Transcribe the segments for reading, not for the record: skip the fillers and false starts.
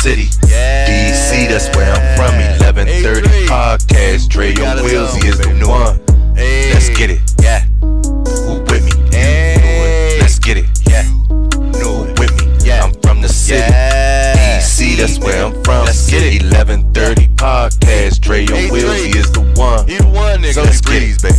city. DC, that's where I'm from. 1130 podcast. Dre and Willsy is the one. Let's get it. Yeah. Who with me? Let's get it. Yeah. Who with me? Yeah. I'm from the city. DC, that's where I'm from. Let's get it. 1130 podcast. Dre and Willsy is the one. He the one, nigga. So let's breeze, baby.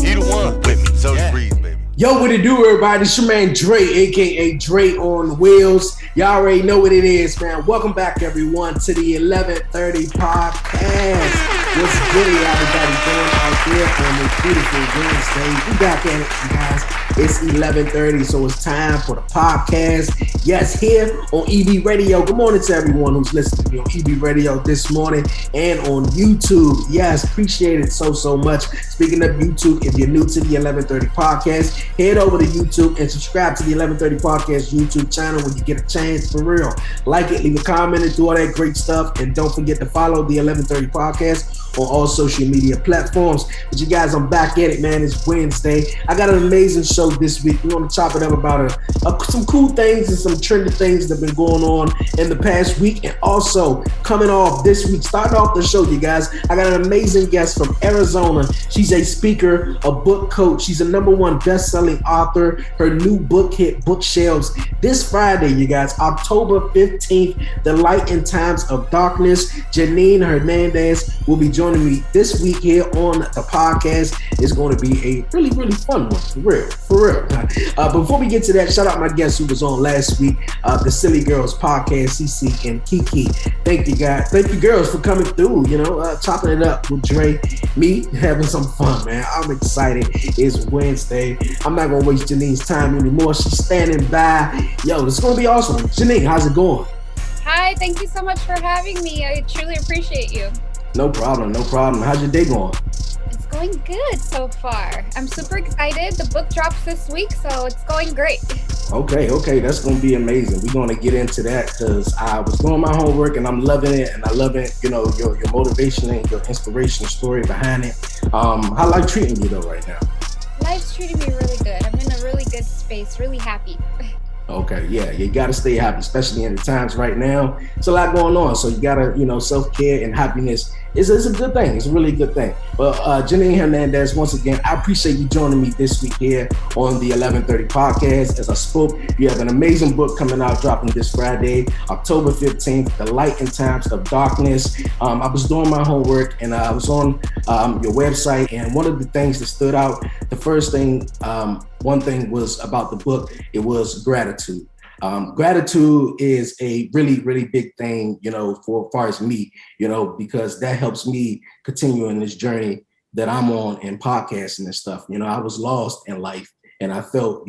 He the one. With me. So Yeah. breeze, baby. Yo, what it do, everybody? It's your man Dre, aka Dre on Wheels. Y'all already know what it is, man. Welcome back, everyone, to the 1130 podcast. What's good, everybody doing out there on this beautiful Wednesday? We back at it, you guys. It's 11:30, so it's time for the podcast. Yes, here on EB Radio. Good morning to everyone who's listening to me on EB Radio this morning and on YouTube. Yes, appreciate it so much. Speaking of YouTube, if you're new to the 1130 podcast, head over to YouTube and subscribe to the 1130 podcast YouTube channel when you get a chance, for real. Like it, leave a comment, and do all that great stuff. And don't forget to follow the 1130 podcast on all social media platforms. But you guys, I'm back at it, man. It's Wednesday. I got an amazing show this week. We're going to chop it up about some cool things and some trendy things that have been going on in the past week. And also, coming off this week, starting off the show, you guys, I got an amazing guest from Arizona. She's a speaker, a book coach. She's a #1 best-selling author. Her new book hit bookshelves this Friday, you guys, October 15th, The Light in Times of Darkness. Janine Hernandez will be joining me this week here on the podcast. It's going to be a really, really fun one, for real. Before we get to that, shout out my guest who was on last week, the Silly Girls podcast, CC and Kiki. Thank you, guys. Thank you, girls, for coming through, chopping it up with Dre, me, having some fun, man. I'm excited. It's Wednesday. I'm not going to waste Janine's time anymore. She's standing by. Yo, it's going to be awesome. Janine, how's it going? Hi, thank you so much for having me. I truly appreciate you. No problem. How's your day going? It's going good so far. I'm super excited. The book drops this week, so it's going great. Okay, that's going to be amazing. We're going to get into that because I was doing my homework and I'm loving it, and I love it, your motivation and your inspiration story behind it. How life treating you though right now? Life's treating me really good. I'm in a really good space, really happy. Okay, yeah, you got to stay happy, especially in the times right now. It's a lot going on, so you got to, self-care and happiness is a good thing. It's a really good thing. But Janine Hernandez, once again, I appreciate you joining me this week here on the 1130 podcast. As I spoke, you have an amazing book coming out, dropping this Friday, October 15th, The Light in Times of Darkness. I was doing my homework, and I was on your website, and one of the things that stood out, the first thing, one thing was about the book, it was gratitude. Gratitude is a really, really big thing, for as far as me, because that helps me continue in this journey that I'm on in podcasting and stuff. I was lost in life, and I felt,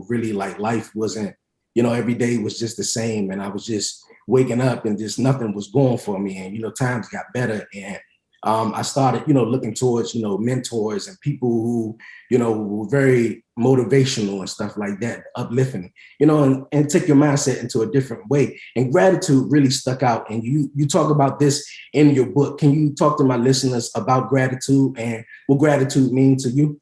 really like life wasn't, every day was just the same, and I was just waking up and just nothing was going for me, and, times got better, and I started, looking towards, mentors and people who, were very motivational and stuff like that, uplifting, and take your mindset into a different way. And gratitude really stuck out. And you talk about this in your book. Can you talk to my listeners about gratitude and what gratitude means to you?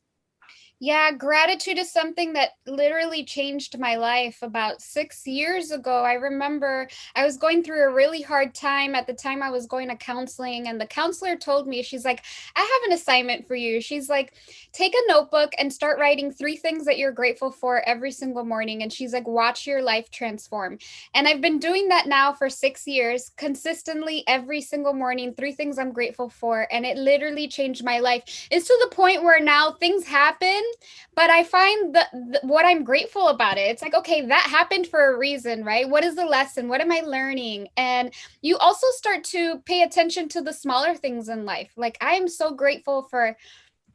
Yeah, gratitude is something that literally changed my life about 6 years ago. I remember I was going through a really hard time. At the time I was going to counseling, and the counselor told me, she's like, I have an assignment for you. She's like, take a notebook and start writing 3 things that you're grateful for every single morning. And she's like, watch your life transform. And I've been doing that now for 6 years, consistently every single morning, 3 things I'm grateful for. And it literally changed my life. It's to the point where now things happen, but I find what I'm grateful about it. It's like, okay, that happened for a reason, right? What is the lesson? What am I learning? And you also start to pay attention to the smaller things in life. Like, I am so grateful for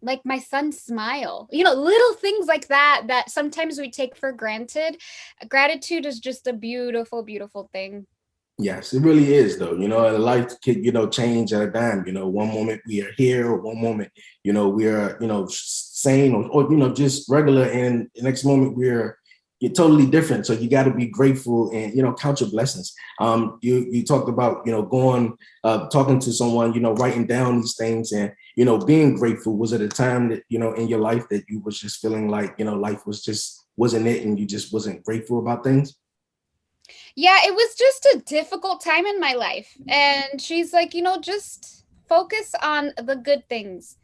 like my son's smile, little things like that sometimes we take for granted. Gratitude is just a beautiful, beautiful thing. Yes, it really is, though. Life could, change at a dime. One moment we are here, or one moment, we are, sane or just regular. And the next moment you're totally different. So you got to be grateful and, count your blessings. You talked about, going, talking to someone, writing down these things and, being grateful. Was it a time that, in your life that you was just feeling like, life wasn't it and you just wasn't grateful about things? Yeah, it was just a difficult time in my life. And she's like, just focus on the good things.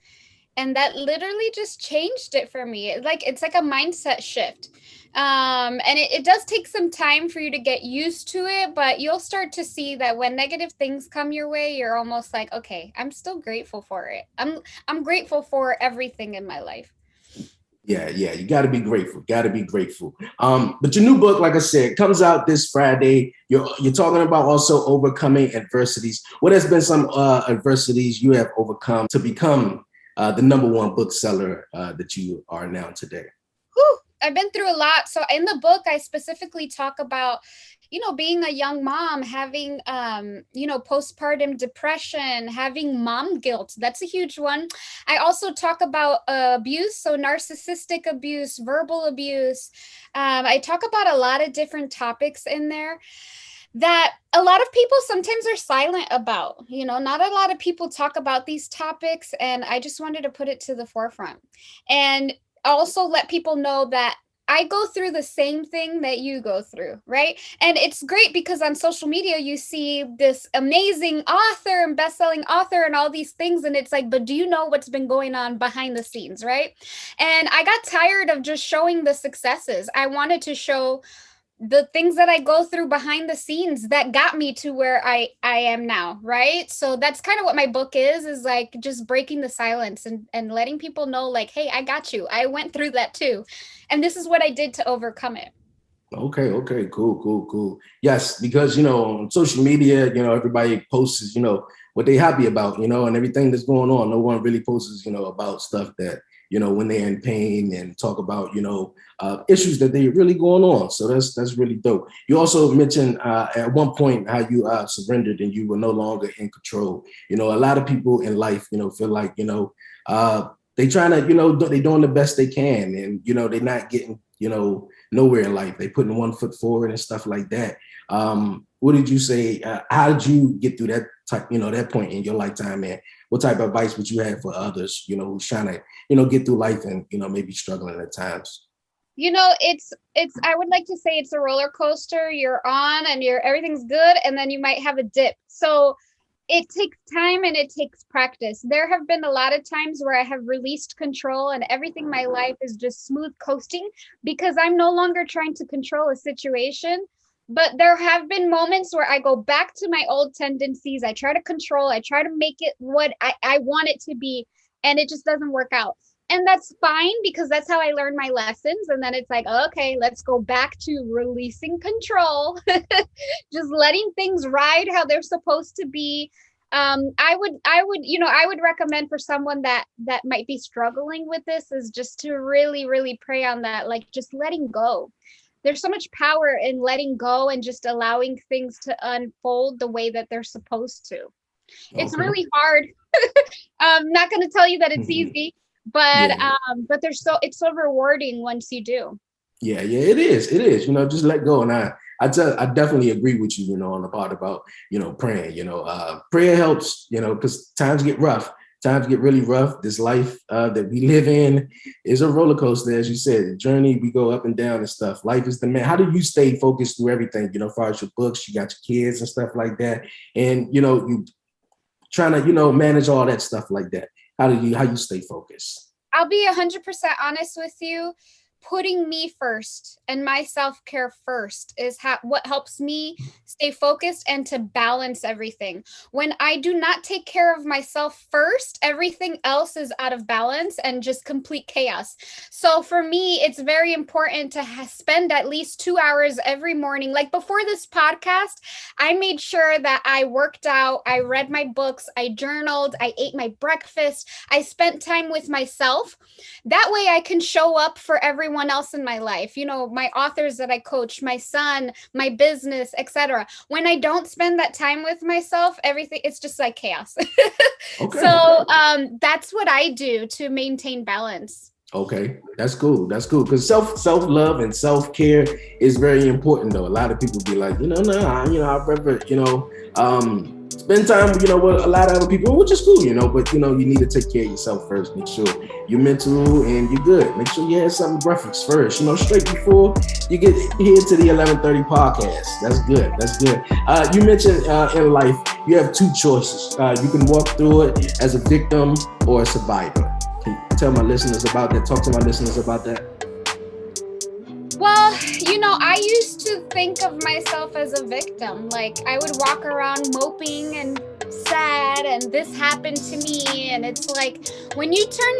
And that literally just changed it for me. It's like a mindset shift. And it does take some time for you to get used to it, but you'll start to see that when negative things come your way, you're almost like, okay, I'm still grateful for it. I'm grateful for everything in my life. Yeah, you got to be grateful. Got to be grateful. But your new book, like I said, comes out this Friday. You're talking about also overcoming adversities. What has been some adversities you have overcome to become the number one bookseller that you are now today? Whew, I've been through a lot. So in the book, I specifically talk about, being a young mom, having, postpartum depression, having mom guilt. That's a huge one. I also talk about abuse, so narcissistic abuse, verbal abuse. I talk about a lot of different topics in there that a lot of people sometimes are silent about. Not a lot of people talk about these topics, and I just wanted to put it to the forefront. And also let people know that I go through the same thing that you go through, right? And it's great because on social media, you see this amazing author and best-selling author and all these things. And it's like, but do you know what's been going on behind the scenes, right? And I got tired of just showing the successes. I wanted to show the things that I go through behind the scenes that got me to where I am now, right? So that's kind of what my book is like just breaking the silence and letting people know like, hey, I got you. I went through that too. And this is what I did to overcome it. Okay, cool. Yes, because, on social media, everybody posts, what they happy about, and everything that's going on. No one really posts, about stuff that, when they're in pain and talk about, issues that they really going on. So that's really dope. You also mentioned at one point how you surrendered and you were no longer in control. A lot of people in life, feel like, they trying to, they doing the best they can. And, they're not getting, nowhere in life. They putting one foot forward and stuff like that. What did you say? How did you get through that type, that point in your lifetime? And what type of advice would you have for others, who's trying to, get through life and, maybe struggling at times? It's I would like to say it's a roller coaster. You're on and everything's good. And then you might have a dip. So it takes time and it takes practice. There have been a lot of times where I have released control and everything in my life is just smooth coasting because I'm no longer trying to control a situation. But there have been moments where I go back to my old tendencies. I try to control, I try to make it what I want it to be, and it just doesn't work out. And that's fine because that's how I learned my lessons. And then it's like, okay, let's go back to releasing control, just letting things ride how they're supposed to be. I would recommend for someone that might be struggling with this is just to really, really pray on that, like just letting go. There's so much power in letting go and just allowing things to unfold the way that they're supposed to. Okay. It's really hard. I'm not going to tell you that it's easy, but it's so rewarding once you do. Yeah, it is. Just let go. And I definitely agree with you, on the part about, praying, prayer helps, because times get rough. Times get really rough. This life that we live in is a roller coaster, as you said. The journey, we go up and down and stuff. Life is the man. How do you stay focused through everything? As far as your books, you got your kids and stuff like that, and you trying to manage all that stuff like that. How you stay focused? I'll be 100% honest with you. Putting me first and my self-care first is what helps me stay focused and to balance everything. When I do not take care of myself first, everything else is out of balance and just complete chaos. So for me, it's very important to spend at least 2 hours every morning. Like before this podcast, I made sure that I worked out, I read my books, I journaled, I ate my breakfast, I spent time with myself. That way I can show up for everyone else in my life, my authors that I coach, my son, my business, etc. When I don't spend that time with myself, everything, it's just like chaos. Okay. So that's what I do to maintain balance. Okay, that's cool. Because self-love and self-care is very important though. A lot of people be like, I'd rather, spend time, with a lot of other people, which is cool, but you need to take care of yourself first. Make sure you're mental and you're good. Make sure you have some breakfast first, straight before you get here to the 11:30 podcast. That's good. That's good. You mentioned in life, you have two choices. You can walk through it as a victim or a survivor. Can you tell my listeners about that? Talk to my listeners about that. Well, I used to think of myself as a victim. Like, I would walk around moping and sad, and this happened to me. And it's like, when you turn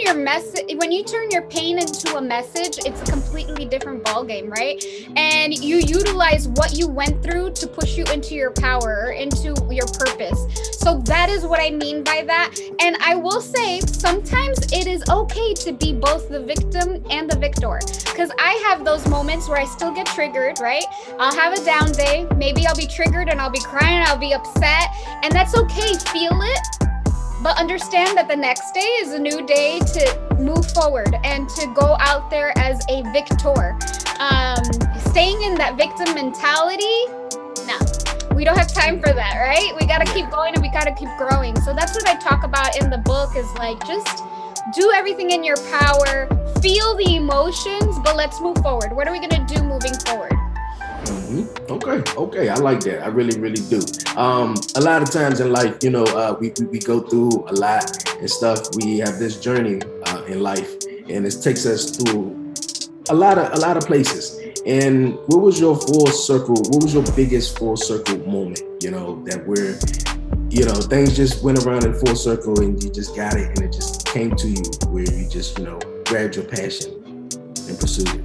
your pain into a message, it's a completely different ballgame, right? And you utilize what you went through to push you into your power, or into your purpose. So that is what I mean by that. And I will say, sometimes it is okay to be both the victim and the victor, because I have those moments where I still get triggered, right? I'll have a down day. Maybe I'll be triggered and I'll be crying, I'll be upset, and that's okay. Feel it, but understand that the next day is a new day to move forward and to go out there as a victor. Staying in that victim mentality, no, we don't have time for that, right? We got to keep going and we got to keep growing. So that's what I talk about in the book, is like, just do everything in your power, feel the emotions, but let's move forward. What are we going to do moving forward? Okay. I like that. I really, really do. A lot of times in life, we go through a lot and stuff. We have this journey in life, and it takes us through a lot of places. And what was your full circle? What was your biggest full circle moment? That where things just went around in full circle, and you just got it, and it just came to you, where you just grabbed your passion and pursued it.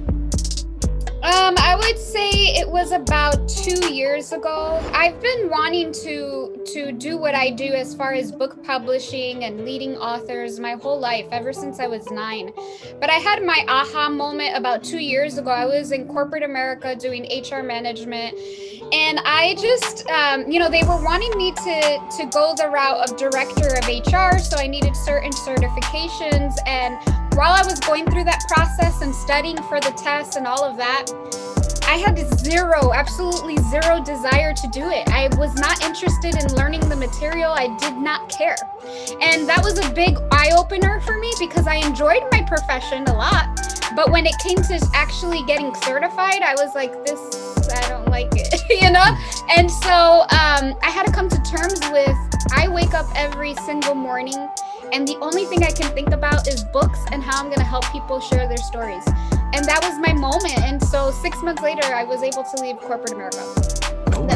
I would say it was about 2 years ago. I've been wanting to do what I do as far as book publishing and leading authors my whole life, ever since I was 9. But I had my aha moment about 2 years ago. I was in corporate America doing HR management, and I just, they were wanting me to go the route of director of HR, so I needed certain certifications. And while I was going through that process and studying for the tests and all of that, I had absolutely zero desire to do it. I was not interested in learning the material. I did not care. And that was a big eye-opener for me, because I enjoyed my profession a lot. But when it came to actually getting certified, I was like, I don't like it, And so I had to come to terms with, I wake up every single morning, and the only thing I can think about is books and how I'm going to help people share their stories. And that was my moment. And so 6 months later, I was able to leave corporate America. Oh, wow.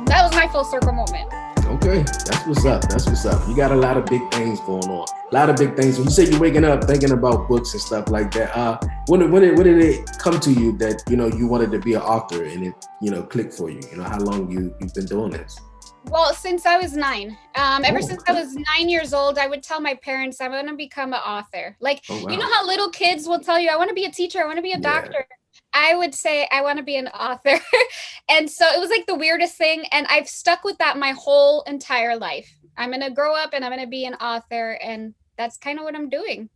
That was my full circle moment. Okay, that's what's up. You got a lot of big things going on. A lot of big things. When you say you're waking up thinking about books and stuff like that, when did it come to you that you wanted to be an author, and it clicked for you? How long you've been doing this? Well, since I was 9. Since I was 9 years old, I would tell my parents I want to become an author. Like, wow. You know how little kids will tell you, I want to be a teacher, I want to be a doctor. I would say I want to be an author. And so it was like the weirdest thing. And I've stuck with that my whole entire life. I'm going to grow up and I'm going to be an author. And that's kind of what I'm doing.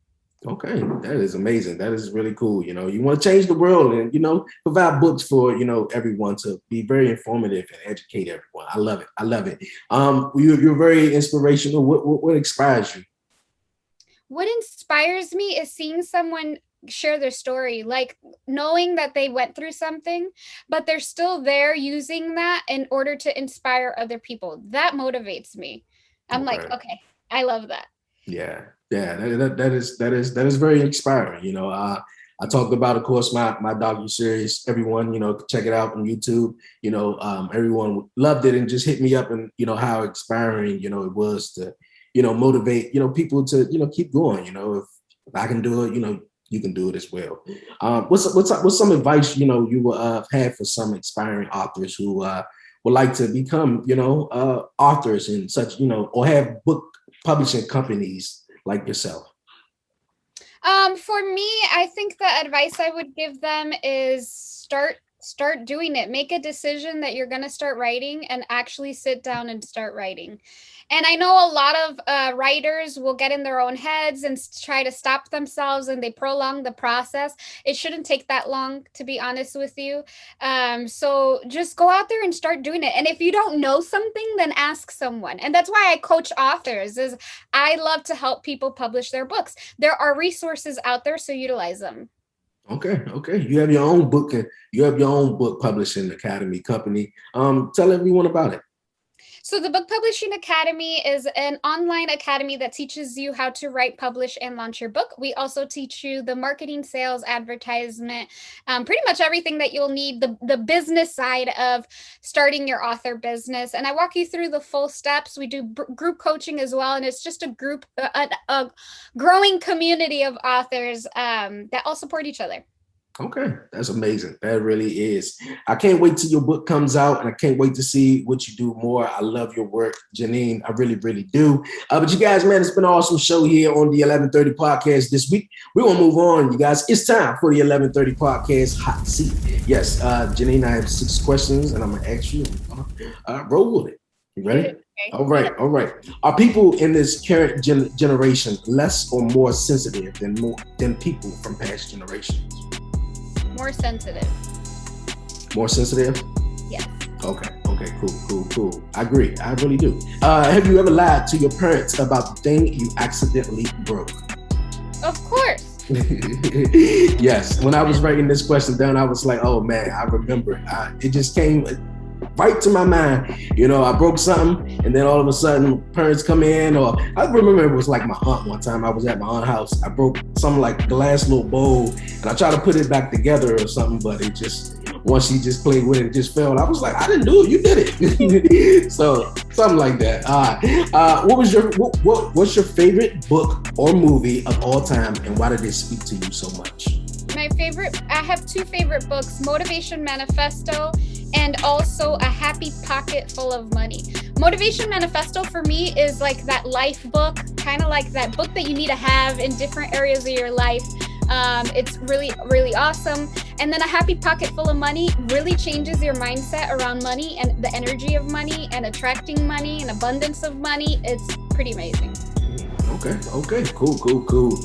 Okay, that is amazing. That is really cool. You want to change the world and, provide books for, everyone, to be very informative and educate everyone. I love it. You're very inspirational. What inspires you? What inspires me is seeing someone share their story, like knowing that they went through something, but they're still there using that in order to inspire other people. That motivates me. I'm like, okay, I love that. Yeah, that is very inspiring. I talked about, of course, my docu-series. Everyone, check it out on YouTube. Everyone loved it and just hit me up, and how inspiring, it was to, motivate, people to, keep going. If I can do it, you can do it as well. What's some advice, you will have for some inspiring authors who would like to become, authors and such, or have book publishing companies like yourself? For me, I think the advice I would give them is start Start doing it. Make a decision that you're going to start writing and actually sit down and start writing. And I know a lot of writers will get in their own heads and try to stop themselves, and they prolong the process. It shouldn't take that long, to be honest with you. So just go out there and start doing it. And if you don't know something, then ask someone. And that's why I coach authors, is I love to help people publish their books. There are resources out there, so utilize them. Okay. You have your own book, and you have your own book publishing academy company. Tell everyone about it. So the Book Publishing Academy is an online academy that teaches you how to write, publish, and launch your book. We also teach you the marketing, sales, advertisement, pretty much everything that you'll need, the business side of starting your author business. And I walk you through the full steps. We do group coaching as well. And it's just a group, a growing community of authors that all support each other. Okay, that's amazing. That really is. I can't wait till your book comes out, and I can't wait to see what you do more. I love your work, Janine. I really, really do. But you guys, man, it's been an awesome show here on the 1130 podcast this week. We're going to move on, you guys. It's time for the 1130 podcast hot seat. Yes, Janine, I have 6 questions, and I'm going to ask you. Roll with it. You ready? Okay. All right. Are people in this current generation less or more sensitive than people from past generations? More sensitive. More sensitive? Yes. Okay, cool. I agree. I really do. Have you ever lied to your parents about the thing you accidentally broke? Of course. Yes. When I was writing this question down, I was like, oh man, I remember. It just came right to my mind. You know, I broke something, and then all of a sudden parents come in, or I remember it was like my aunt one time. I was at my aunt's house. I broke some like glass little bowl, and I tried to put it back together or something, but it just, once she just played with it, it just fell. I was like, I didn't do it, you did it. So something like that. What's your favorite book or movie of all time, and why did it speak to you so much? I have 2 favorite books, Motivation Manifesto and also A Happy Pocket Full of Money. Motivation Manifesto for me is like that life book, kind of like that book that you need to have in different areas of your life. It's really, really awesome. And then A Happy Pocket Full of Money really changes your mindset around money and the energy of money and attracting money and abundance of money. It's pretty amazing. Okay, cool.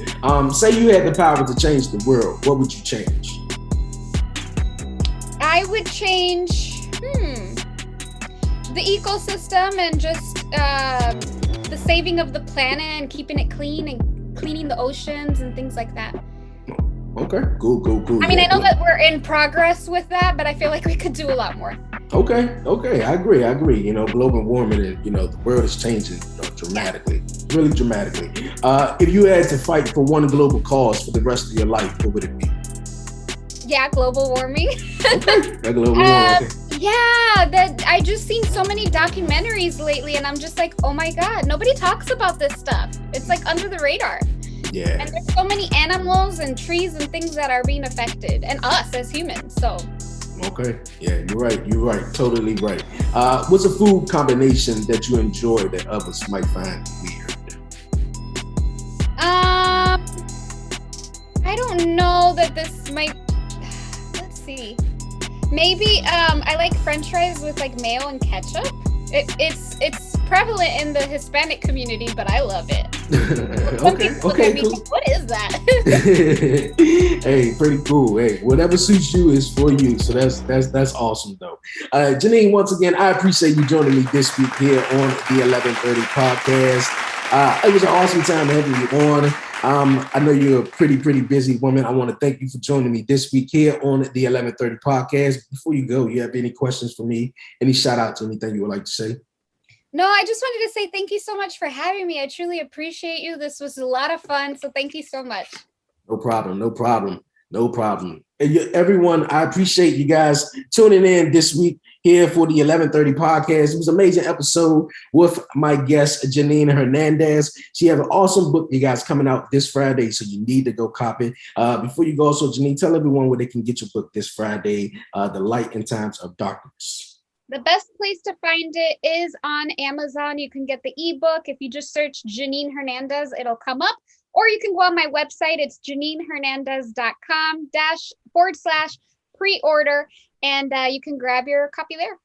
Say you had the power to change the world, what would you change? I would change the ecosystem and just the saving of the planet and keeping it clean and cleaning the oceans and things like that. Okay, cool. I mean, I know that we're in progress with that, but I feel like we could do a lot more. Okay, I agree. You know, global warming, and you know, the world is changing dramatically, really dramatically. If you had to fight for one global cause for the rest of your life, what would it be? Yeah, global warming. Okay, global warming. Yeah, that I just seen so many documentaries lately, and I'm just like, oh my God, nobody talks about this stuff. It's like under the radar. Yeah. And there's so many animals and trees and things that are being affected, and us as humans. So. Okay. Yeah, you're right. Totally right. What's a food combination that you enjoy that others might find weird? I don't know that this might. Let's see. Maybe I like French fries with like mayo and ketchup. It's prevalent in the Hispanic community, but I love it. Okay, cool. What is that? Hey, pretty cool. Hey, whatever suits you is for you. So that's awesome though. Janine, once again, I appreciate you joining me this week here on the 1130 podcast. It was an awesome time having you on. I know you're a pretty busy woman. I want to thank you for joining me this week here on the 1130 podcast. Before you go, you have any questions for me? Any shout outs, anything you would like to say? No, I just wanted to say thank you so much for having me. I truly appreciate you. This was a lot of fun. So thank you so much. No problem. And everyone, I appreciate you guys tuning in this week here for the 1130 podcast. It was an amazing episode with my guest, Janine Hernandez. She has an awesome book, you guys, coming out this Friday, so you need to go copy it. Before you go, also, Janine, tell everyone where they can get your book this Friday, The Light in Times of Darkness. The best place to find it is on Amazon. You can get the ebook. If you just search Janine Hernandez, it'll come up. Or you can go on my website. It's janinehernandez.com/pre-order. and you can grab your copy there.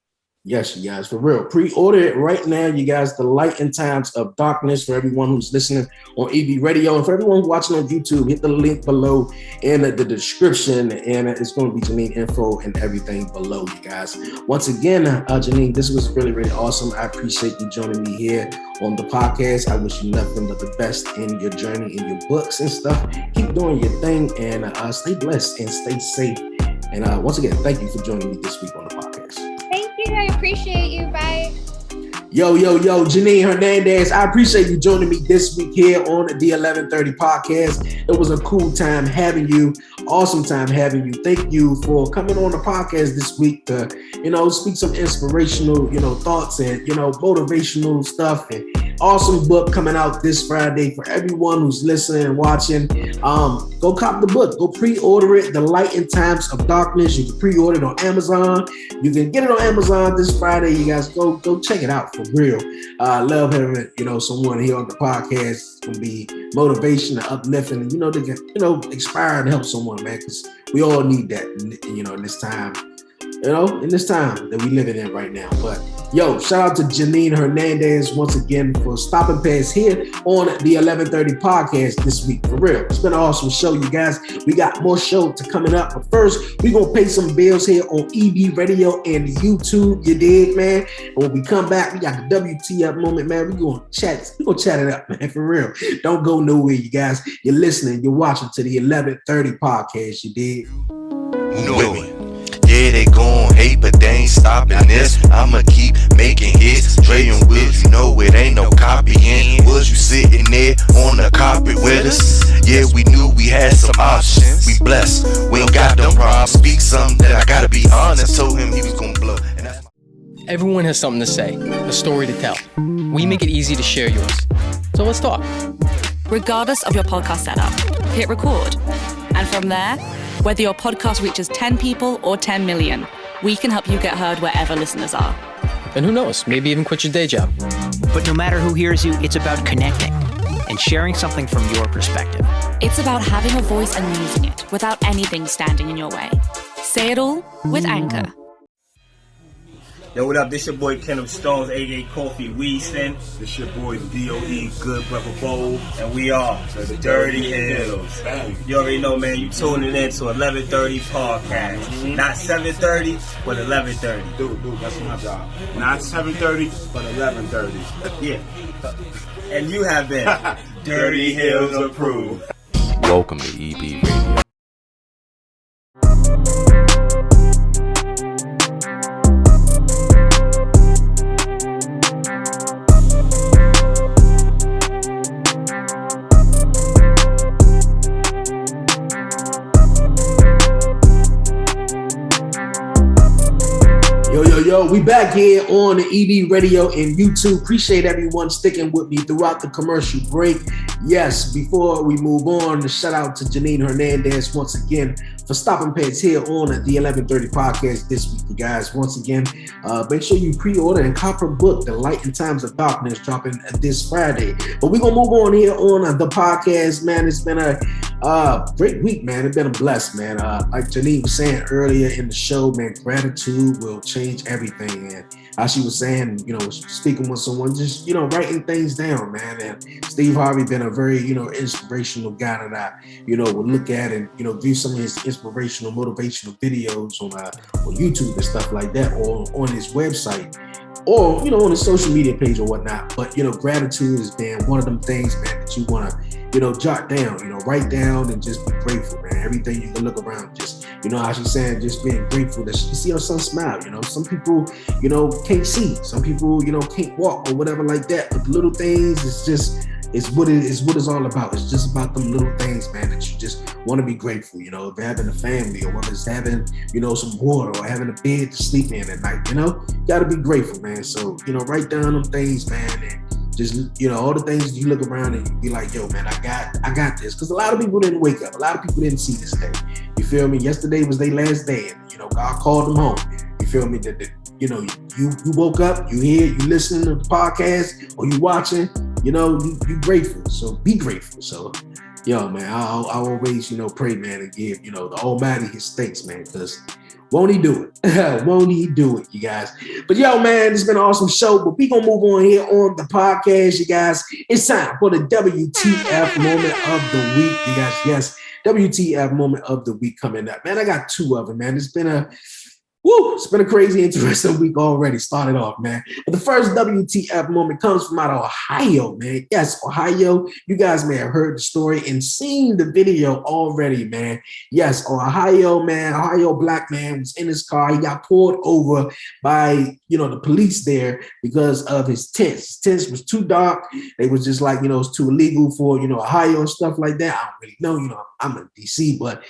Yes, you guys, for real. Pre-order it right now, you guys. The Light in Times of Darkness, for everyone who's listening on EB Radio, and for everyone watching on YouTube, hit the link below in the description, and it's going to be Janine info and everything below, you guys. Once again, Janine, this was really, really awesome. I appreciate you joining me here on the podcast. I wish you nothing but the best in your journey, in your books and stuff. Keep doing your thing, and stay blessed and stay safe. And once again, thank you for joining me this week on the podcast. I appreciate you. Bye. Yo, Janine Hernandez. I appreciate you joining me this week here on the 1130 podcast. It was a cool time having you. Awesome time having you. Thank you for coming on the podcast this week to, speak some inspirational, thoughts and, motivational stuff. And awesome book coming out this Friday for everyone who's listening and watching. Go cop the book. Go pre-order it. The Light in Times of Darkness. You can pre-order it on Amazon. You can get it on Amazon this Friday. You guys go check it out for real. I love having, someone here on the podcast. It's going to be motivation and uplifting. And, they can, inspire and help someone, man, because we all need that, in this time. In this time that we living in right now. But shout out to Janine Hernandez once again for stopping past here on the 1130 podcast this week. For real, it's been an awesome show, you guys. We got more show to coming up. But first, we're gonna pay some bills here on EB Radio and YouTube. You dig, man? And when we come back, we got the WTF moment, man. We're gonna chat it up, man. For real. Don't go nowhere, you guys. You're listening, you're watching to the 1130 podcast. You dig? No. Yeah, they gon' hate, but they ain't stopping this. I'ma keep making hits. Dre and Wills, it ain't no copying. Was you sitting there on the carpet with us? Yeah, we knew we had some options. We blessed, we ain't got no problems. Speak something that I gotta be honest. Told him he was gonna blow. And that's Everyone has something to say, a story to tell. We make it easy to share yours. So let's talk. Regardless of your podcast setup, hit record. And from there, whether your podcast reaches 10 people or 10 million, we can help you get heard wherever listeners are. And who knows, maybe even quit your day job. But no matter who hears you, it's about connecting and sharing something from your perspective. It's about having a voice and using it without anything standing in your way. Say it all with Anchor. Yo, what up? This your boy Kenneth Stones, a.k.a. Coffee Weaston. This your boy D.O.E. Good Brother Bowl. And we are the Dirty Hills. You already know, man, you tuning in to 1130 podcast. Not 7:30, but 11:30. Dude, that's my job. Not 7:30, but 11:30. Yeah. And you have been Dirty Hills approved. Welcome to EB Radio. Yo, we back here on the EB Radio and YouTube. Appreciate everyone sticking with me throughout the commercial break. Yes, before we move on, a shout out to Janine Hernandez once again for stopping past here on the 1130 podcast this week, you guys. Once again, make sure you pre-order and cop her book, The Light in Times of Darkness, dropping this Friday. But we're going to move on here on the podcast, man. It's been a great week, man. It's been a blessed, man. Like Janine was saying earlier in the show, man, gratitude will change everything. And as she was saying, speaking with someone, just, writing things down, man. And Steve Harvey been a very, inspirational guy that I, will look at and, view some of his inspirational, motivational videos on YouTube and stuff like that, or on his website, or, on his social media page or whatnot. But, gratitude has been one of them things, man, that you want to, jot down, write down and just be grateful, man. Everything you can look around, just, how she's saying, just being grateful that you see your son smile. Some people, can't see. Some people, can't walk or whatever like that. But the little things, it's what it's all about. It's just about them little things, man, that you just want to be grateful. If having a family, or whether it's having, some water, or having a bed to sleep in at night, you got to be grateful, man. So, write down them things, man, and just, all the things you look around and you be like, yo, man, I got this. Because a lot of people didn't wake up. A lot of people didn't see this day. You feel me? Yesterday was their last day, and, God called them home. You feel me? That you woke up, you hear, you listening to the podcast, or you watching, you grateful. So be grateful. So, man, I always, pray, man, and give, the Almighty his thanks, man, because Won't he do it? Won't he do it, you guys? But yo, man, it's been an awesome show. But we gonna move on here on the podcast, you guys. It's time for the WTF moment of the week, you guys. Yes, WTF moment of the week coming up. Man, I got two of them, man. It's been a crazy, interesting week already. Started off, man. But the first WTF moment comes from out of Ohio, man. Yes, Ohio. You guys may have heard the story and seen the video already, man. Yes, Ohio, man. Ohio black man was in his car. He got pulled over by, the police there because of his tents. His tents was too dark. They was just like, it's too illegal for, Ohio and stuff like that. I don't really know. I'm in DC, but,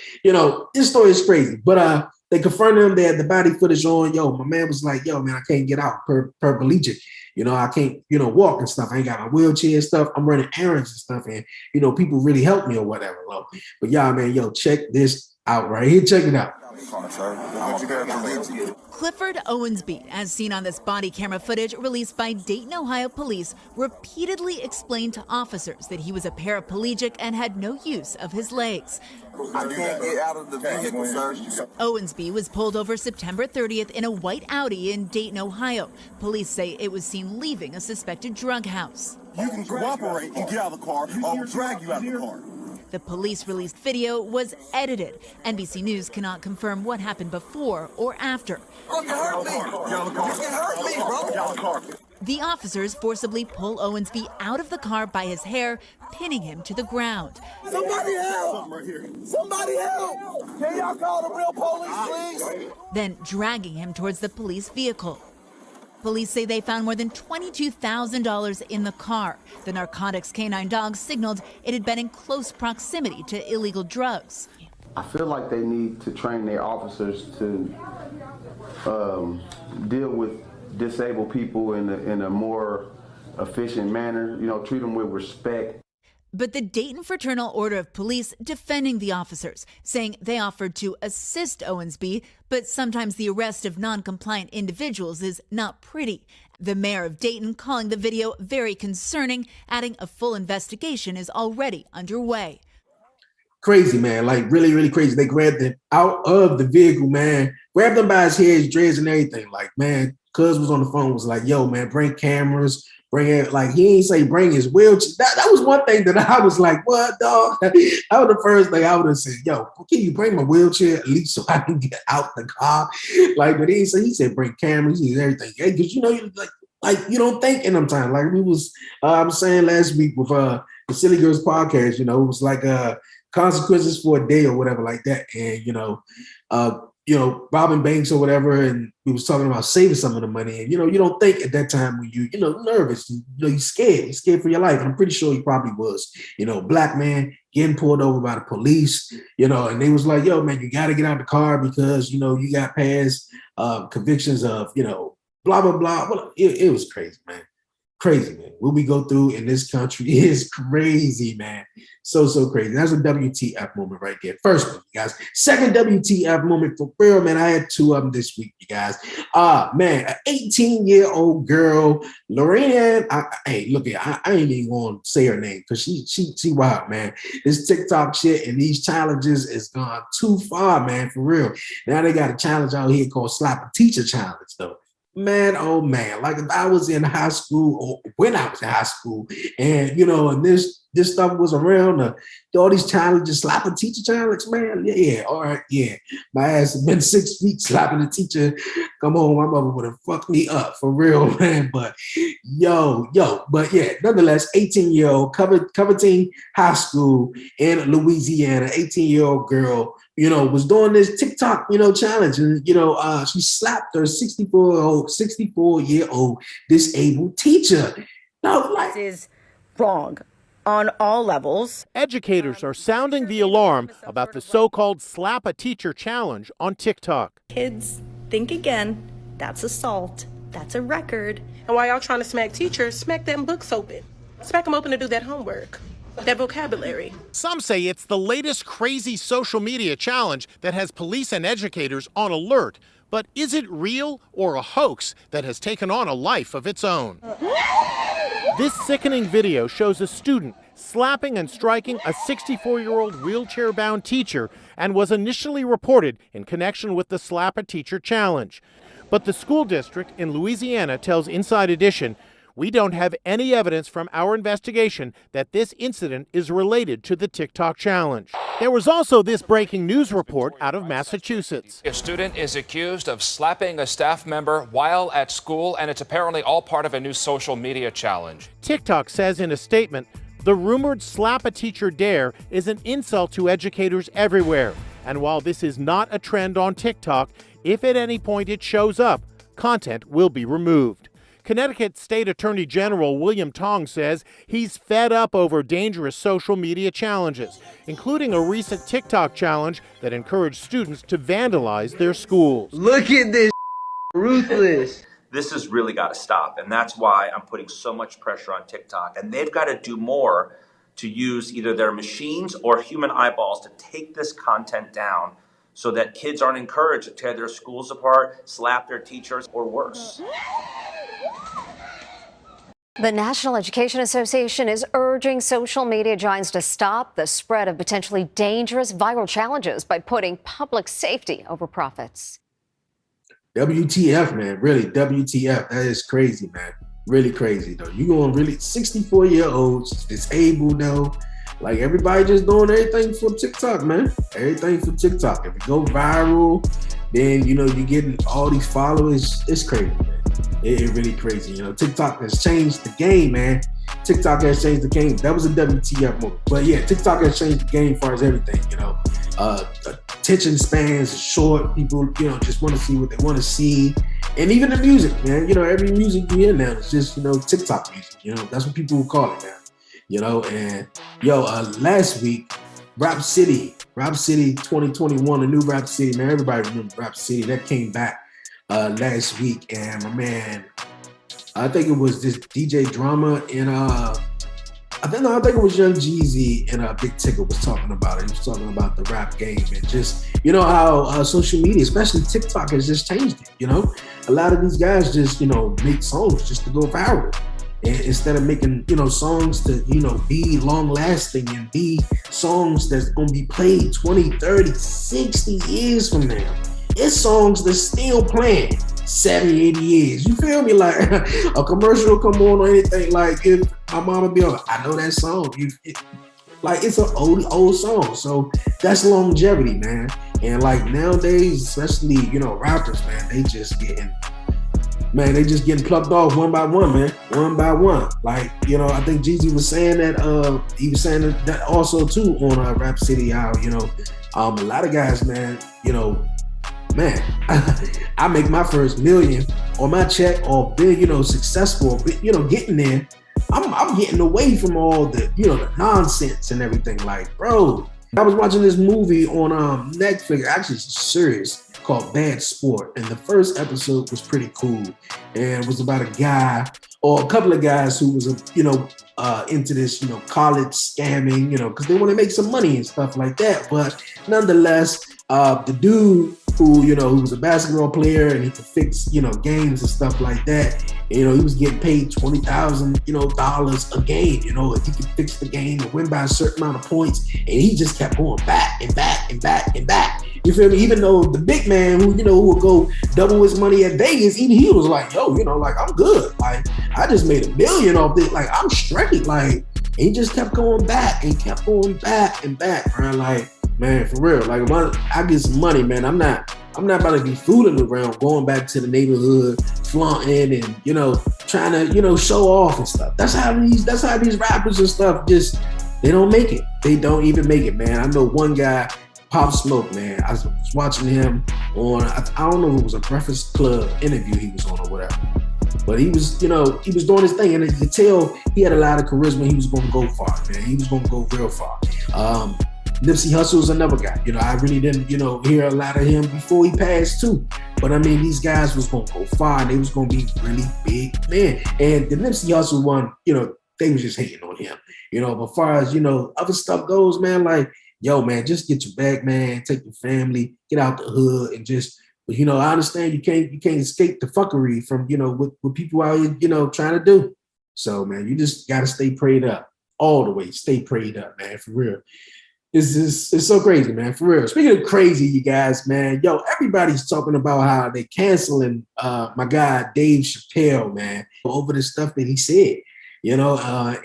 this story is crazy. But, they confronted him. They had the body footage on. Yo, my man was like, yo, man, I can't get out paraplegic. I can't, walk and stuff. I ain't got my wheelchair and stuff. I'm running errands and stuff. And, people really help me or whatever. But y'all, man, check this out right here. Check it out. Clifford Owensby, as seen on this body camera footage released by Dayton, Ohio police, repeatedly explained to officers that he was a paraplegic and had no use of his legs. I can't get out of the vehicle, sir. Owensby was pulled over September 30th in a white Audi in Dayton, Ohio. Police say it was seen leaving a suspected drug house. You can cooperate and get out of the car, or I'll drag you out of the car. The police-released video was edited. NBC News cannot confirm what happened before or after. You hurt me. You hurt me, bro. The officers forcibly pull Owensby out of the car by his hair, pinning him to the ground. Somebody help! Somebody help! Can y'all call the real police, please? Then dragging him towards the police vehicle. Police say they found more than $22,000 in the car. The narcotics canine dog signaled it had been in close proximity to illegal drugs. I feel like they need to train their officers to deal with disabled people in a more efficient manner, treat them with respect. But the Dayton Fraternal Order of Police defending the officers, saying they offered to assist Owensby, but sometimes the arrest of non-compliant individuals is not pretty. The mayor of Dayton calling the video very concerning, adding a full investigation is already underway. Crazy, man, like really, really crazy. They grabbed him out of the vehicle, man, grabbed him by his hair, his dreads and everything. Like, man, cuz was on the phone, was like, yo, man, bring cameras. Bring it, like he ain't say bring his wheelchair. That was one thing that I was like, what, dog? That was the first thing I would have said, yo, can you bring my wheelchair at least so I can get out the car? Like, but he said bring cameras, he said everything. Hey, because you don't think in them times. Like we was I was saying last week with the Silly Girls podcast, it was like consequences for a day or whatever like that. And robbing banks or whatever, and we was talking about saving some of the money. And you don't think at that time when you nervous, you're scared for your life. And I'm pretty sure he probably was. Black man getting pulled over by the police. And they was like, yo, man, you got to get out of the car because you got past convictions of blah blah blah. Well, it was crazy, man. Crazy, man. What we go through in this country is crazy, man. So crazy. That's a WTF moment right there. First one, you guys. Second WTF moment for real, man. I had two of them this week, you guys. Man, an 18-year-old girl, Lorraine. Hey, look at I ain't even gonna say her name because she wild, man. This TikTok shit and these challenges is gone too far, man, for real. Now they got a challenge out here called Slap a Teacher Challenge, though. Man, oh man, like if I was in high school or when I was in high school and, and this stuff was around, all these challenges, slap a teacher challenge, man, yeah, all right, yeah. My ass has been 6 feet slapping a teacher. Come on, my mother would have fucked me up for real, man. But but yeah, nonetheless, 18-year-old Covington High School in Louisiana, 18-year-old girl, was doing this TikTok, challenge. And, she slapped her 64-year-old disabled teacher. This is wrong on all levels. Educators are sounding the alarm about the so-called Slap a Teacher Challenge on TikTok. Kids, think again. That's assault. That's a record. And while y'all trying to smack teachers, smack them books open. Smack them open to do that homework. That vocabulary. Some say it's the latest crazy social media challenge that has police and educators on alert. But is it real or a hoax that has taken on a life of its own? This sickening video shows a student slapping and striking a 64-year-old wheelchair-bound teacher and was initially reported in connection with the Slap a Teacher challenge. But the school district in Louisiana tells Inside Edition, "We don't have any evidence from our investigation that this incident is related to the TikTok challenge." There was also this breaking news report out of Massachusetts. A student is accused of slapping a staff member while at school, and it's apparently all part of a new social media challenge. TikTok says in a statement, the rumored Slap a Teacher dare is an insult to educators everywhere. And while this is not a trend on TikTok, if at any point it shows up, content will be removed. Connecticut State Attorney General William Tong says he's fed up over dangerous social media challenges, including a recent TikTok challenge that encouraged students to vandalize their schools. Look at this, ruthless. This has really got to stop, and that's why I'm putting so much pressure on TikTok. And they've got to do more to use either their machines or human eyeballs to take this content down so that kids aren't encouraged to tear their schools apart, slap their teachers, or worse. The National Education Association is urging social media giants to stop the spread of potentially dangerous viral challenges by putting public safety over profits. WTF, man. Really, WTF. That is crazy, man. Really crazy, though. You going really 64-year-olds, disabled, though. Like, everybody just doing everything for TikTok, man. Everything for TikTok. If it go viral, then, you know, you're getting all these followers. It's crazy, man. It's really crazy. You know, TikTok has changed the game, man. TikTok has changed the game. That was a WTF moment. But yeah, TikTok has changed the game as far as everything, you know. Attention spans are short. People, you know, just want to see what they want to see. And even the music, man. You know, every music you hear now is just, you know, TikTok music. You know, that's what people will call it now. You know, and yo, last week, Rap City 2021, the new Rap City, man. Everybody remember Rap City. That came back last week, and my man, I think it was this DJ Drama and I think it was Young Jeezy and Big Ticket was talking about it. He was talking about the rap game and just, you know, how social media, especially TikTok, has just changed it. You know, a lot of these guys just, you know, make songs just to go viral. And instead of making, you know, songs to, you know, be long lasting and be songs that's going to be played 20, 30, 60 years from now. It's songs that's still playing 70, 80 years. You feel me? Like a commercial come on or anything. Like if my mama be like, I know that song. Like it's an old song. So that's longevity, man. And like nowadays, especially, you know, rappers, man, they just getting plucked off one by one, man. One by one. Like, you know, I think Jeezy was saying that, he was saying that also too on Rap City, how, you know, a lot of guys, man, you know, man, I make my first million or my check or big, you know, successful, you know, getting there. I'm getting away from all the, you know, the nonsense and everything. Like, bro, I was watching this movie on Netflix, actually it's a series called Bad Sport, and the first episode was pretty cool, and it was about a guy or a couple of guys who was, you know, into this, you know, college scamming, you know, because they want to make some money and stuff like that. But nonetheless, the dude who, you know, who was a basketball player and he could fix, you know, games and stuff like that. And, you know, he was getting paid $20,000, you know, dollars a game, you know, if he could fix the game and win by a certain amount of points. And he just kept going back and back and back and back. You feel me? Even though the big man who, you know, who would go double his money at Vegas, even he was like, yo, you know, like, I'm good. Like, I just made $1 million off this. Like, I'm straight. Like, and he just kept going back and kept going back and back, bro. Like, man, for real. Like, when I get some money, man, I'm not about to be fooling around, going back to the neighborhood, flaunting and, you know, trying to, you know, show off and stuff. That's how these rappers and stuff just, they don't make it. They don't even make it, man. I know one guy, Pop Smoke, man. I was watching him on, I don't know if it was a Breakfast Club interview he was on or whatever. But he was, you know, he was doing his thing, and you could tell he had a lot of charisma. He was going to go far, man. He was going to go real far. Nipsey Hussle's another guy. You know, I really didn't, you know, hear a lot of him before he passed too. But I mean, these guys was going to go far, and they was going to be really big, man. And the Nipsey Hussle one, you know, they was just hating on him. You know, but as far as, you know, other stuff goes, man, like, yo, man, just get your bag, man. Take your family, get out the hood, and just, you know, I understand you can't escape the fuckery from, you know, what people out here, you know, trying to do. So, man, you just got to stay prayed up. all the way. Stay prayed up, man, for real. It's so crazy, man, for real. Speaking of crazy, you guys, man, yo, everybody's talking about how they canceling my guy Dave Chappelle, man, over the stuff that he said, you know,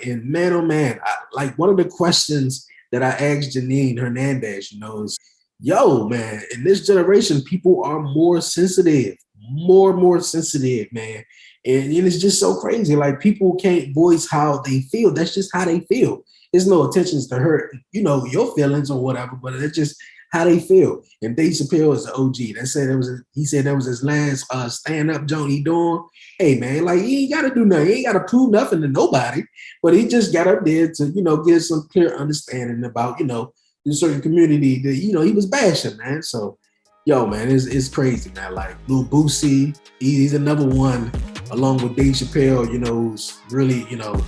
and man, oh man, like one of the questions that I asked Janine Hernandez, you know, is, yo, man, in this generation, people are more sensitive, more sensitive, man. And it's just so crazy. Like, people can't voice how they feel. That's just how they feel. There's no intentions to hurt, you know, your feelings or whatever, but it's just how they feel. And Dave Chappelle is the OG. He said that was his last stand-up joint he doing. Hey, man, like, he ain't got to do nothing. He ain't got to prove nothing to nobody. But he just got up there to, you know, get some clear understanding about, you know, the certain community that, you know, he was bashing, man. So, yo, man, it's crazy, man. Like, Lil Boosie, he's another one, along with Dave Chappelle, you know, who's really, you know,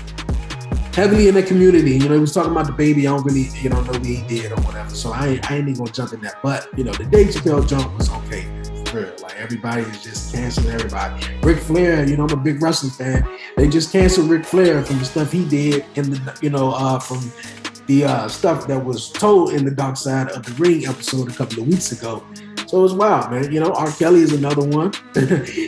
heavily in the community. You know, he was talking about the baby. I don't really, you know what he did or whatever. So I ain't even gonna jump in that. But, you know, the Dave Chappelle jump was okay, man, for real. Like, everybody is just canceling everybody. Ric Flair, you know, I'm a big wrestling fan. They just canceled Ric Flair from the stuff he did in the, you know, from the stuff that was told in the Dark Side of the Ring episode a couple of weeks ago. So it's wild, man. You know, R. Kelly is another one.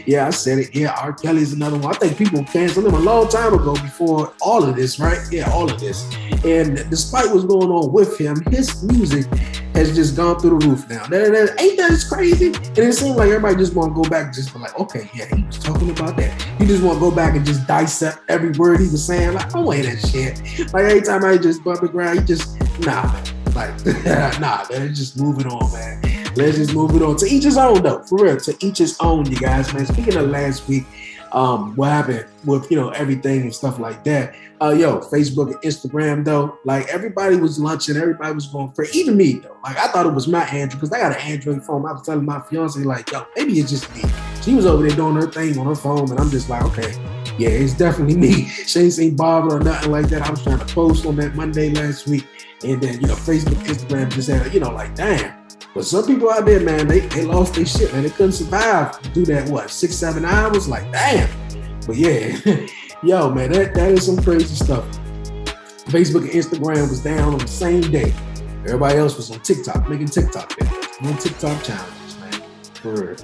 Yeah, I said it. Yeah, R. Kelly is another one. I think people canceled him a long time ago before all of this, right? Yeah, all of this. And despite what's going on with him, his music has just gone through the roof now. Ain't that just crazy? And it seems like everybody just want to go back and just be like, okay, yeah, he was talking about that. You just want to go back and just dissect every word he was saying. Like, oh, ain't that shit. Like, every time I just bump the ground, you just, nah, man. Like, nah, man, just move it on, man. Let's just move it on. To each his own, though. For real, to each his own, you guys, man. Speaking of last week, what happened with, you know, everything and stuff like that. Facebook and Instagram, though, like, everybody was lunching. Everybody was going for it. Even me, though. Like, I thought it was my Android, because I got an Android phone. I was telling my fiance, like, yo, maybe it's just me. She was over there doing her thing on her phone, and I'm just like, okay, yeah, it's definitely me. She ain't seen Barbara or nothing like that. I was trying to post on that Monday last week. And then, you know, Facebook, Instagram just had, you know, like, damn. But some people out there, man, they lost their shit, man. They couldn't survive through that, 6-7 hours? Like, damn. But yeah, yo, man, that is some crazy stuff. Facebook and Instagram was down on the same day. Everybody else was on TikTok, making TikTok videos, doing TikTok challenges, man. For real.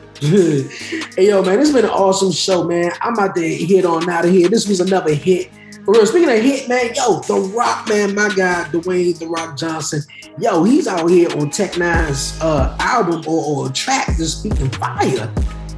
Hey, yo, man, it's been an awesome show, man. I'm about to hit on out of here. This was another hit. For real, speaking of hit, man, yo, The Rock, man, my guy, Dwayne The Rock Johnson, yo, he's out here on Tech N9ne's album or track just speaking fire.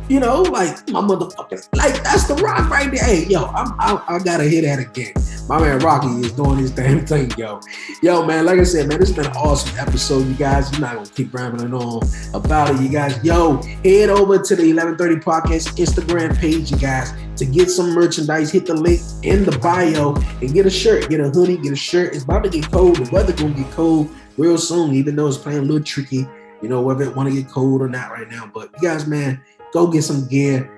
You know, like, my motherfucker, like, that's The Rock right there. Hey, yo, I gotta hear that again. My man Rocky is doing his damn thing, yo. Yo, man, like I said, man, this has been an awesome episode, you guys. I'm not gonna keep rambling on about it, you guys. Yo, head over to the 1130 Podcast Instagram page, you guys, to get some merchandise. Hit the link in the bio and get a shirt, get a hoodie, get a shirt. It's about to get cold. The weather gonna get cold real soon, even though it's playing a little tricky, you know, whether it want to get cold or not right now. But you guys, man, go get some gear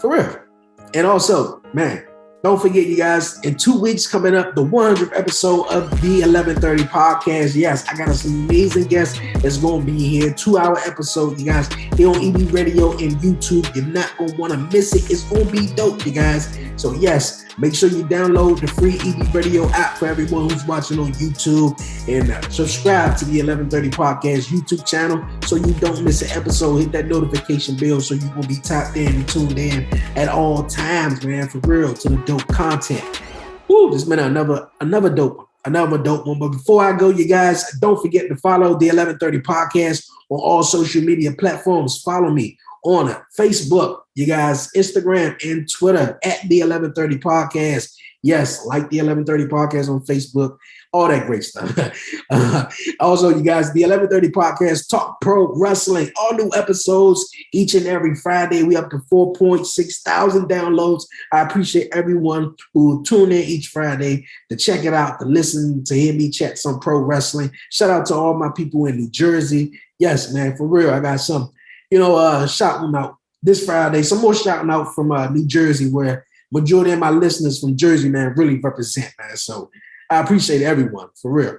for real. And also, man, don't forget, you guys, in 2 weeks coming up, the 100th episode of the 1130 Podcast. Yes, I got some amazing guests that's going to be here. 2-hour episode, you guys, here on EB Radio and YouTube. You're not going to want to miss it. It's going to be dope, you guys. So, yes, make sure you download the free EB Radio app for everyone who's watching on YouTube, and subscribe to the 1130 Podcast YouTube channel so you don't miss an episode. Hit that notification bell so you will be tapped in and tuned in at all times, man, for real, to the dope content. Woo, this has been another dope one. But before I go, you guys, don't forget to follow the 1130 Podcast on all social media platforms. Follow me on Facebook, you guys, Instagram, and Twitter at the 1130 Podcast. Yes, like the 1130 Podcast on Facebook, all that great stuff. Also, you guys, the 1130 Podcast talk pro wrestling, all new episodes each and every Friday. We up to 4.6 thousand downloads. I appreciate everyone who tune in each Friday to check it out, to listen, to hear me chat some pro wrestling. Shout out to all my people in New Jersey. Yes, man, for real, I got some, shouting out this Friday. Some more shouting out from New Jersey, where majority of my listeners from Jersey, man, really represent, man. So I appreciate everyone, for real.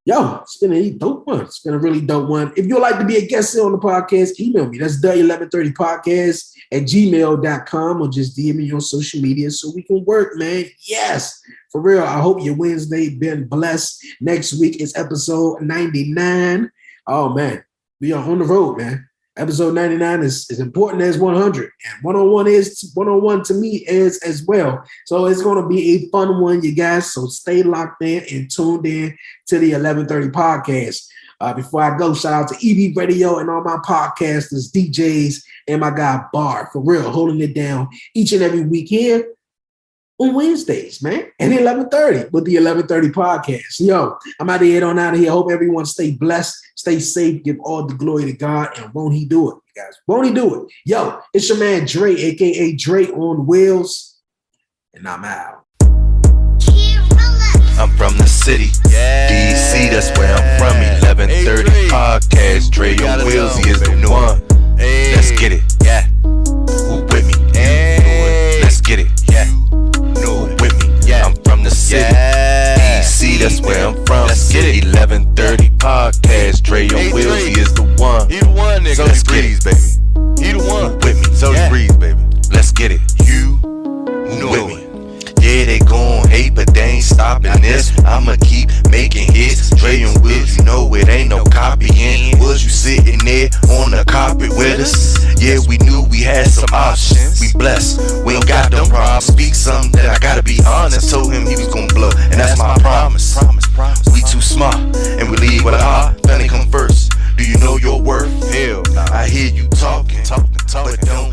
Yo, it's been a dope one. It's been a really dope one. If you'd like to be a guest on the podcast, email me. That's the1130podcast@gmail.com, or just DM me on social media so we can work, man. Yes. For real, I hope your Wednesday been blessed. Next week is episode 99. Oh, man. We are on the road, man. Episode 99 is as important as 100. And 101 to me is as well. So it's going to be a fun one, you guys. So stay locked in and tuned in to the 1130 podcast. Before I go, shout out to EB Radio and all my podcasters, DJs, and my guy Bar. For real, holding it down each and every week here on Wednesdays, man, and 11:30 with the 11:30 podcast. Yo, I'm out of here on out of here. Hope everyone stay blessed, stay safe, give all the glory to God, and won't he do it, you guys? Won't he do it? Yo, it's your man Dre, aka Dre on Wheels, and I'm out. I'm from the city, DC, that's where I'm from. 11:30 podcast, Dre on Wheels, he is the one. Let's get it, yeah. Who with me? Let's get it, yeah. With me, yeah. I'm from the city, DC, that's where I'm from. Let's get it. 11:30 podcast, Dre on Wheels, he is the one. He the one, nigga. So Breeze, baby. He the one. With me, so Breeze, baby. Let's get it. You with me. Yeah, they gon' hate, but they ain't stopping this. I'ma keep making hits. Dre and Wills, you know it ain't no copying. Was you sitting there on the carpet with us? Yeah, we knew we had some options. We blessed, we ain't got them problems. Speak something that I gotta be honest. Told him he was gon' blow, and that's my promise. We too smart, and we leave with a heart. Family come first. Do you know your worth? Hell, I hear you talking, but don't